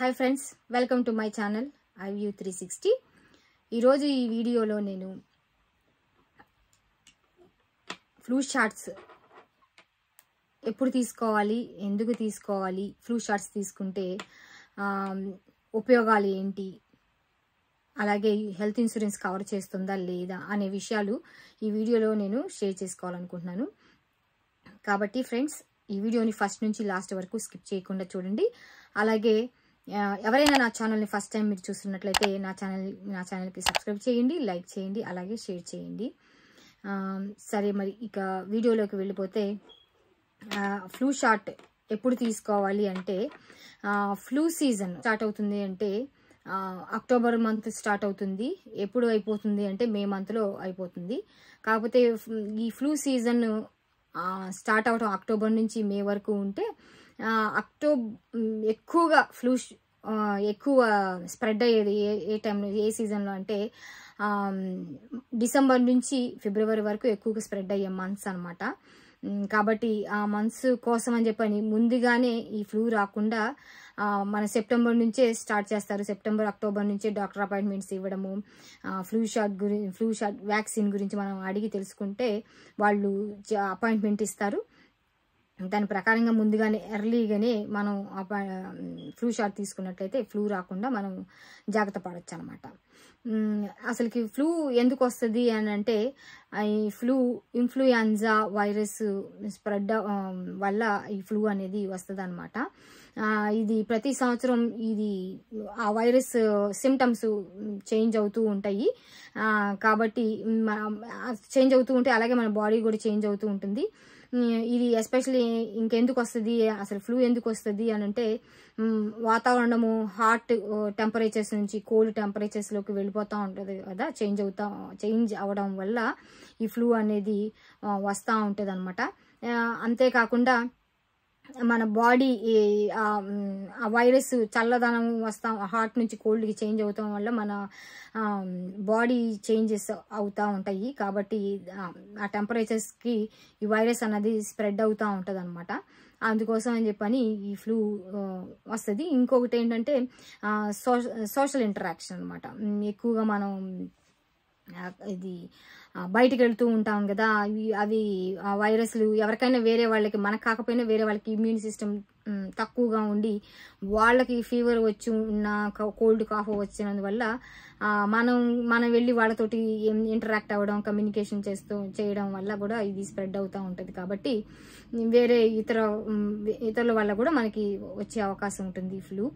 Hi friends, welcome to my channel iView 360. ఈరోజు ఈ వీడియోలో నేను ఫ్లూ షాట్స్ ఎప్పుడు తీసుకోవాలి, ఎందుకు తీసుకోవాలి, ఫ్లూ షాట్స్ తీసుకుంటే ఉపయోగాలు ఏంటి, అలాగే హెల్త్ ఇన్సూరెన్స్ కవర్ చేస్తుందా లేదా అనే విషయాలు ఈ వీడియోలో నేను షేర్ చేసుకోవాలనుకుంటున్నాను. కాబట్టి ఫ్రెండ్స్, ఈ వీడియోని ఫస్ట్ నుంచి లాస్ట్ వరకు స్కిప్ చేయకుండా చూడండి. అలాగే ఎవరైనా నా ఛానల్ని ఫస్ట్ టైం మీరు చూస్తున్నట్లయితే నా ఛానల్కి సబ్స్క్రైబ్ చేయండి, లైక్ చేయండి, అలాగే షేర్ చేయండి. సరే, మరి ఇక వీడియోలోకి వెళ్ళిపోతే ఫ్లూ షాట్ ఎప్పుడు తీసుకోవాలి అంటే, ఫ్లూ సీజన్ స్టార్ట్ అవుతుంది అంటే అక్టోబర్ మంత్ స్టార్ట్ అవుతుంది. ఎప్పుడు అయిపోతుంది అంటే మే మంత్లో అయిపోతుంది. కాకపోతే ఈ ఫ్లూ సీజన్ స్టార్ట్ అవడం అక్టోబర్ నుంచి మే వరకు ఉంటే ఎక్కువగా ఫ్లూ ఎక్కువ స్ప్రెడ్ అయ్యేది ఏ టైంలో, ఏ సీజన్లో అంటే డిసెంబర్ నుంచి ఫిబ్రవరి వరకు ఎక్కువగా స్ప్రెడ్ అయ్యే మంత్స్ అనమాట. కాబట్టి ఆ మంత్స్ కోసం అని చెప్పని ముందుగానే ఈ ఫ్లూ రాకుండా మన సెప్టెంబర్ నుంచే స్టార్ట్ చేస్తారు. సెప్టెంబర్, అక్టోబర్ నుంచే డాక్టర్ అపాయింట్మెంట్స్ ఇవ్వడము, ఫ్లూ షాట్ వ్యాక్సిన్ గురించి మనం అడిగి తెలుసుకుంటే వాళ్ళు అపాయింట్మెంట్ ఇస్తారు. దాని ప్రకారంగా ముందుగానే ఎర్లీగానే మనం ఫ్లూ షాట్ తీసుకున్నట్లయితే ఫ్లూ రాకుండా మనం జాగ్రత్త పడవచ్చు అనమాట. అసలుకి ఫ్లూ ఎందుకు వస్తుంది అని అంటే, ఈ ఫ్లూ ఇన్ఫ్లుయెంజా వైరస్ స్ప్రెడ్ వల్ల ఈ ఫ్లూ అనేది వస్తుంది అనమాట. ఇది ప్రతి సంవత్సరం ఆ వైరస్ సిమ్టమ్స్ చేంజ్ అవుతూ ఉంటాయి. కాబట్టి చేంజ్ అవుతూ ఉంటే అలాగే మన బాడీ కూడా చేంజ్ అవుతూ ఉంటుంది. ఇది ఎస్పెషలీ ఇంకెందుకు వస్తుంది, అసలు ఫ్లూ ఎందుకు వస్తుంది అని అంటే, వాతావరణము హాట్ టెంపరేచర్స్ నుంచి కోల్డ్ టెంపరేచర్స్లోకి వెళ్ళిపోతూ ఉంటుంది కదా, చేంజ్ అవడం వల్ల ఈ ఫ్లూ అనేది వస్తూ ఉంటుంది అనమాట. అంతేకాకుండా మన బాడీ ఆ వైరస్ చల్లదనం హాట్ నుంచి కోల్డ్కి చేంజ్ అవటం వల్ల మన బాడీ చేంజెస్ అవుతూ ఉంటాయి. కాబట్టి ఆ టెంపరేచర్స్కి ఈ వైరస్ అనేది స్ప్రెడ్ అవుతూ ఉంటుంది అనమాట. అందుకోసం అని చెప్పని ఈ ఫ్లూ వస్తుంది. ఇంకొకటి ఏంటంటే సోషల్ ఇంటరాక్షన్ అనమాట. ఎక్కువగా మనం ఇది బయటికి వెళ్తూ ఉంటాం కదా, అవి వైరస్లు ఎవరికైనా వేరే వాళ్ళకి, మనకు కాకపోయినా వేరే వాళ్ళకి ఇమ్యూన్ సిస్టమ్ తక్కువగా ఉండి వాళ్ళకి ఫీవర్ వచ్చి ఉన్న, కోల్డ్ కాఫ్ వచ్చినందువల్ల మనం వెళ్ళి వాళ్ళతోటి ఇంటరాక్ట్ అవ్వడం, కమ్యూనికేషన్ చేయడం వల్ల కూడా ఇది స్ప్రెడ్ అవుతూ ఉంటుంది. కాబట్టి వేరే ఇతరుల వల్ల కూడా మనకి వచ్చే అవకాశం ఉంటుంది ఫ్లూ.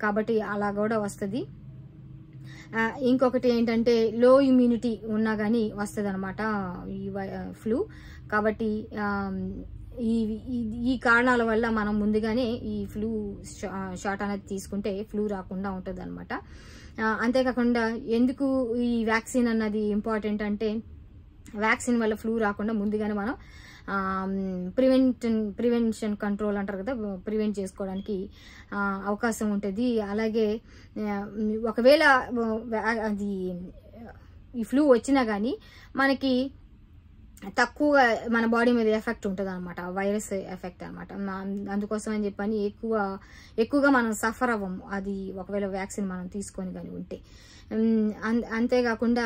కాబట్టి అలా కూడా వస్తుంది. ఇంకొకటి ఏంటంటే లో ఇమ్యూనిటీ ఉన్నా కానీ వస్తుంది అనమాట ఈ ఫ్లూ. కాబట్టి ఈ కారణాల వల్ల మనం ముందుగానే ఈ ఫ్లూ షాట్ అనేది తీసుకుంటే ఫ్లూ రాకుండా ఉంటుంది అనమాట. అంతేకాకుండా ఎందుకు ఈ వ్యాక్సిన్ అన్నది ఇంపార్టెంట్ అంటే, వ్యాక్సిన్ వల్ల ఫ్లూ రాకుండా ముందుగానే మనం ప్రివెన్షన్ కంట్రోల్ అంటారు కదా, ప్రివెంట్ చేసుకోవడానికి అవకాశం ఉంటుంది. అలాగే ఒకవేళ ఈ ఫ్లూ వచ్చినా కానీ మనకి తక్కువగా మన బాడీ మీద ఎఫెక్ట్ ఉంటుంది అనమాట, వైరస్ ఎఫెక్ట్ అనమాట. అందుకోసం అని చెప్పని ఎక్కువగా మనం సఫర్ అవ్వము అది ఒకవేళ వ్యాక్సిన్ మనం తీసుకొని కానీ ఉంటే. అంతేకాకుండా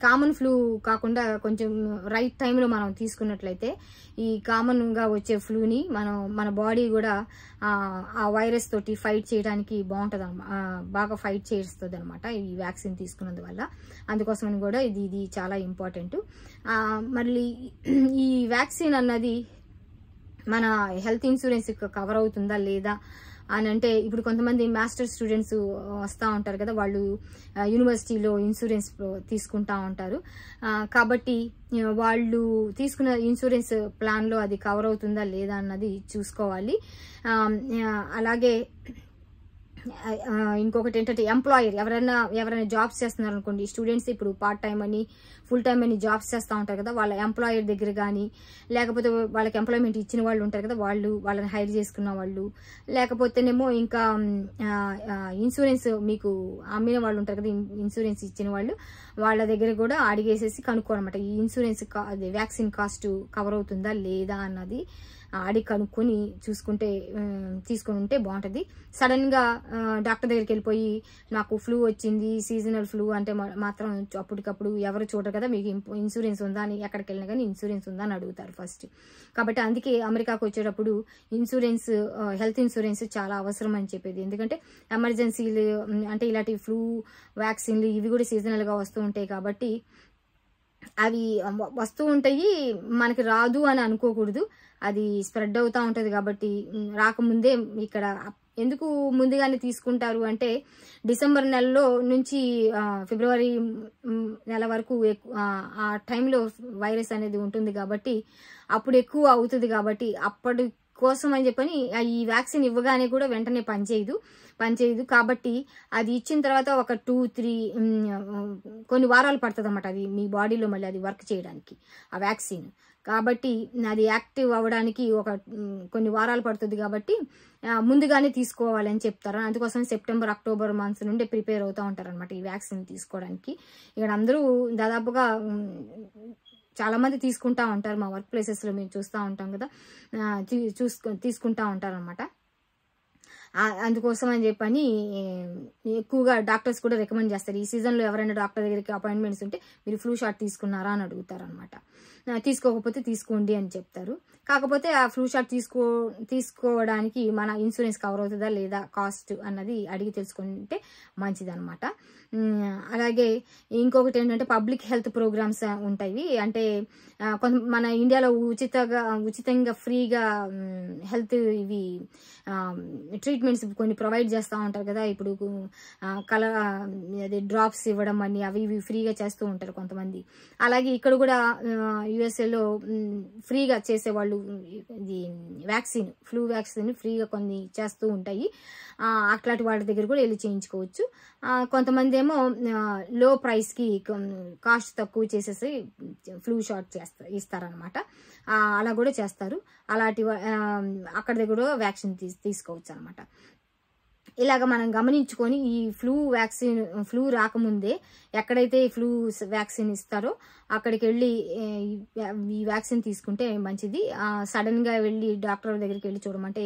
కామన్ ఫ్లూ కాకుండా కొంచెం రైట్ టైంలో మనం తీసుకున్నట్లయితే ఈ కామన్గా వచ్చే ఫ్లూని మన బాడీ కూడా ఆ వైరస్ తోటి ఫైట్ చేయడానికి బాగుంటుంది బాగా ఫైట్ చేస్తుంది అనమాట ఈ వ్యాక్సిన్ తీసుకున్నందువల్ల. అందుకోసమని కూడా ఇది చాలా ఇంపార్టెంట్. మళ్ళీ ఈ వ్యాక్సిన్ అన్నది మన హెల్త్ ఇన్సూరెన్స్ కవర్ అవుతుందా లేదా అని అంటే, ఇప్పుడు కొంతమంది మాస్టర్ స్టూడెంట్స్ వస్తూ ఉంటారు కదా, వాళ్ళు యూనివర్సిటీలో ఇన్సూరెన్స్ తీసుకుంటా ఉంటారు. కాబట్టి వాళ్ళు తీసుకున్న ఇన్సూరెన్స్ ప్లాన్లో అది కవర్ అవుతుందా లేదా అన్నది చూసుకోవాలి. అలాగే ఇంకొకటి ఏంటంటే, ఎంప్లాయర్ ఎవరైనా జాబ్స్ చేస్తున్నారు అనుకోండి, స్టూడెంట్స్ ఇప్పుడు పార్ట్ టైం అని ఫుల్ టైం అని జాబ్స్ చేస్తూ ఉంటారు కదా, వాళ్ళ ఎంప్లాయర్ దగ్గర కానీ, లేకపోతే వాళ్ళకి ఎంప్లాయ్మెంట్ ఇచ్చిన వాళ్ళు ఉంటారు కదా, వాళ్ళని హైర్ చేసుకున్న వాళ్ళు, లేకపోతేనేమో ఇంకా ఇన్సూరెన్స్ మీకు అమ్మిన వాళ్ళు ఉంటారు కదా, ఇన్సూరెన్స్ ఇచ్చిన వాళ్ళు, వాళ్ళ దగ్గర కూడా అడిగేసేసి కనుక్కోనమాట ఈ ఇన్సూరెన్స్ వ్యాక్సిన్ కాస్ట్ కవర్ అవుతుందా లేదా అన్నది అడిగి కనుక్కొని తీసుకొని ఉంటే బాగుంటుంది. సడన్గా డాక్టర్ దగ్గరికి వెళ్ళిపోయి నాకు ఫ్లూ వచ్చింది, సీజనల్ ఫ్లూ అంటే మాత్రం అప్పటికప్పుడు ఎవరు చూడరు కదా, మీకు ఇన్సూరెన్స్ ఉందా అని, ఎక్కడికి వెళ్ళినా కానీ ఇన్సూరెన్స్ ఉందా అని అడుగుతారు ఫస్ట్. కాబట్టి అందుకే అమెరికాకు వచ్చేటప్పుడు హెల్త్ ఇన్సూరెన్స్ చాలా అవసరం అని చెప్పేది. ఎందుకంటే ఎమర్జెన్సీలు అంటే ఇలాంటి ఫ్లూ వ్యాక్సిన్లు ఇవి కూడా సీజనల్గా వస్తూ ఉంటాయి కాబట్టి అవి వస్తూ ఉంటాయి, మనకి రాదు అని అనుకోకూడదు, అది స్ప్రెడ్ అవుతూ ఉంటుంది. కాబట్టి రాకముందే ఇక్కడ ఎందుకు ముందుగానే తీసుకుంటారు అంటే డిసెంబర్ నెలలో నుంచి ఫిబ్రవరి నెల వరకు ఆ టైంలో వైరస్ అనేది ఉంటుంది కాబట్టి అప్పుడు ఎక్కువ అవుతుంది. కాబట్టి అప్పటి కోసం అని చెప్పని ఈ వ్యాక్సిన్ ఇవ్వగానే కూడా వెంటనే పనిచేయదు. కాబట్టి అది ఇచ్చిన తర్వాత ఒక 2-3 కొన్ని వారాలు పడుతుంది అన్నమాట అది మీ బాడీలో మళ్ళీ అది వర్క్ చేయడానికి ఆ వ్యాక్సిన్. కాబట్టి అది యాక్టివ్ అవ్వడానికి కొన్ని వారాలు పడుతుంది. కాబట్టి ముందుగానే తీసుకోవాలని చెప్తారు. అందుకోసం సెప్టెంబర్ అక్టోబర్ మంత్స్ నుండి ప్రిపేర్ అవుతూ ఉంటారు అనమాట ఈ వ్యాక్సిన్ తీసుకోవడానికి. ఇక్కడ అందరూ దాదాపుగా చాలా మంది తీసుకుంటా ఉంటారు. మా వర్క్ ప్లేసెస్లో మేము చూస్తూ ఉంటాం కదా, తీసుకుంటా ఉంటారు అనమాట. అందుకోసం అని చెప్పని ఎక్కువగా డాక్టర్స్ కూడా రికమెండ్ చేస్తారు. ఈ సీజన్లో ఎవరైనా డాక్టర్ దగ్గరికి అపాయింట్మెంట్స్ ఉంటే మీరు ఫ్లూ షాట్ తీసుకున్నారా అని అడుగుతారు అనమాట. తీసుకోకపోతే తీసుకోండి అని చెప్తారు. కాకపోతే ఆ ఫ్లూ షాట్ తీసుకోవడానికి మన ఇన్సూరెన్స్ కవర్ అవుతుందా లేదా కాస్ట్ అన్నది అడిగి తెలుసుకుంటే మంచిది అనమాట. అలాగే ఇంకొకటి ఏంటంటే పబ్లిక్ హెల్త్ ప్రోగ్రామ్స్ ఉంటాయి. అంటే మన ఇండియాలో ఉచితంగా ఫ్రీగా హెల్త్ ఇవి ట్రీట్మెంట్స్ కొన్ని ప్రొవైడ్ చేస్తూ ఉంటారు కదా. ఇప్పుడు అదే డ్రాప్స్ ఇవ్వడం అని అవి ఇవి ఫ్రీగా చేస్తూ ఉంటారు కొంతమంది. అలాగే ఇక్కడ కూడా యుఎస్ఏలో ఫ్రీగా చేసేవాళ్ళు ఇది ఫ్లూ వ్యాక్సిన్ ఫ్రీగా కొన్ని చేస్తూ ఉంటాయి. అట్లాంటి వాళ్ళ దగ్గర కూడా వెళ్ళి చేయించుకోవచ్చు. కొంతమంది ఏమో లో ప్రైస్కి కాస్ట్ తక్కువ చేసేసి ఫ్లూ షాట్ ఇస్తారనమాట. అలా కూడా చేస్తారు. అలాంటి అక్కడ దగ్గర వ్యాక్సిన్ తీసుకోవచ్చు అనమాట. ఇలాగ మనం గమనించుకొని ఈ ఫ్లూ రాకముందే ఎక్కడైతే ఫ్లూ వ్యాక్సిన్ ఇస్తారో అక్కడికి వెళ్ళి ఈ వ్యాక్సిన్ తీసుకుంటే మంచిది. సడన్గా వెళ్ళి డాక్టర్ దగ్గరికి వెళ్ళి చూడమంటే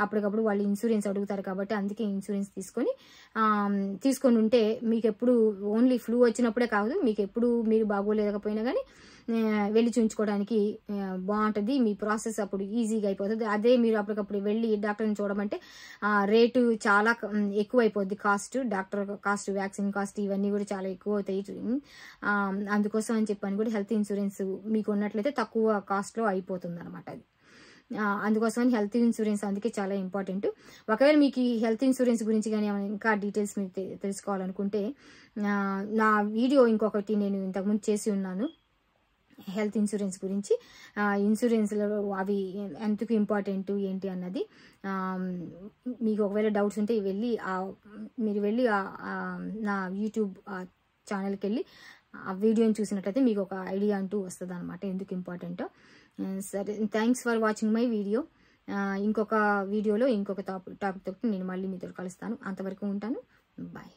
అప్పటికప్పుడు వాళ్ళు ఇన్సూరెన్స్ అడుగుతారు. కాబట్టి అందుకే ఇన్సూరెన్స్ తీసుకొని ఉంటే మీకు ఎప్పుడు ఓన్లీ ఫ్లూ వచ్చినప్పుడే కాదు, మీకు ఎప్పుడు మీరు బాగోలేకపోయినా కానీ వెళ్ళి చూయించుకోవడానికి బాగుంటుంది. మీ ప్రాసెస్ అప్పుడు ఈజీగా అయిపోతుంది. అదే మీరు అప్పటికప్పుడు వెళ్ళి డాక్టర్ని చూడమంటే రేటు చాలా ఎక్కువ అయిపోద్ది. డాక్టర్ కాస్ట్, వ్యాక్సిన్ కాస్ట్ ఇవన్నీ కూడా చాలా ఎక్కువ అవుతాయి. అందుకోసం అని చెప్పని కూడా హెల్త్ ఇన్సూరెన్స్ మీకు ఉన్నట్లయితే తక్కువ కాస్ట్లో అయిపోతుంది అనమాట అది. అందుకోసమని హెల్త్ ఇన్సూరెన్స్ అందుకే చాలా ఇంపార్టెంట్. ఒకవేళ మీకు ఈ హెల్త్ ఇన్సూరెన్స్ గురించి కానీ ఇంకా డీటెయిల్స్ మీరు తెలుసుకోవాలనుకుంటే నా వీడియో ఇంకొకటి నేను ఇంతకుముందు చేసి ఉన్నాను హెల్త్ ఇన్సూరెన్స్ గురించి. ఇన్సూరెన్స్లో అవి ఎందుకు ఇంపార్టెంట్ ఏంటి అన్నది మీకు ఒకవేళ డౌట్స్ ఉంటే మీరు వెళ్ళి నా యూట్యూబ్ ఛానల్కి వెళ్ళి ఆ వీడియోని చూసినట్లయితే మీకు ఒక ఐడియా అంటూ వస్తుంది అనమాట ఎందుకు ఇంపార్టెంటో. సరే, thanks for watching my video. ఇంకొక వీడియోలో ఇంకొక టాపిక్ తోటి నేను మళ్ళీ మీతో కలుస్తాను. అంతవరకు ఉంటాను. బాయ్.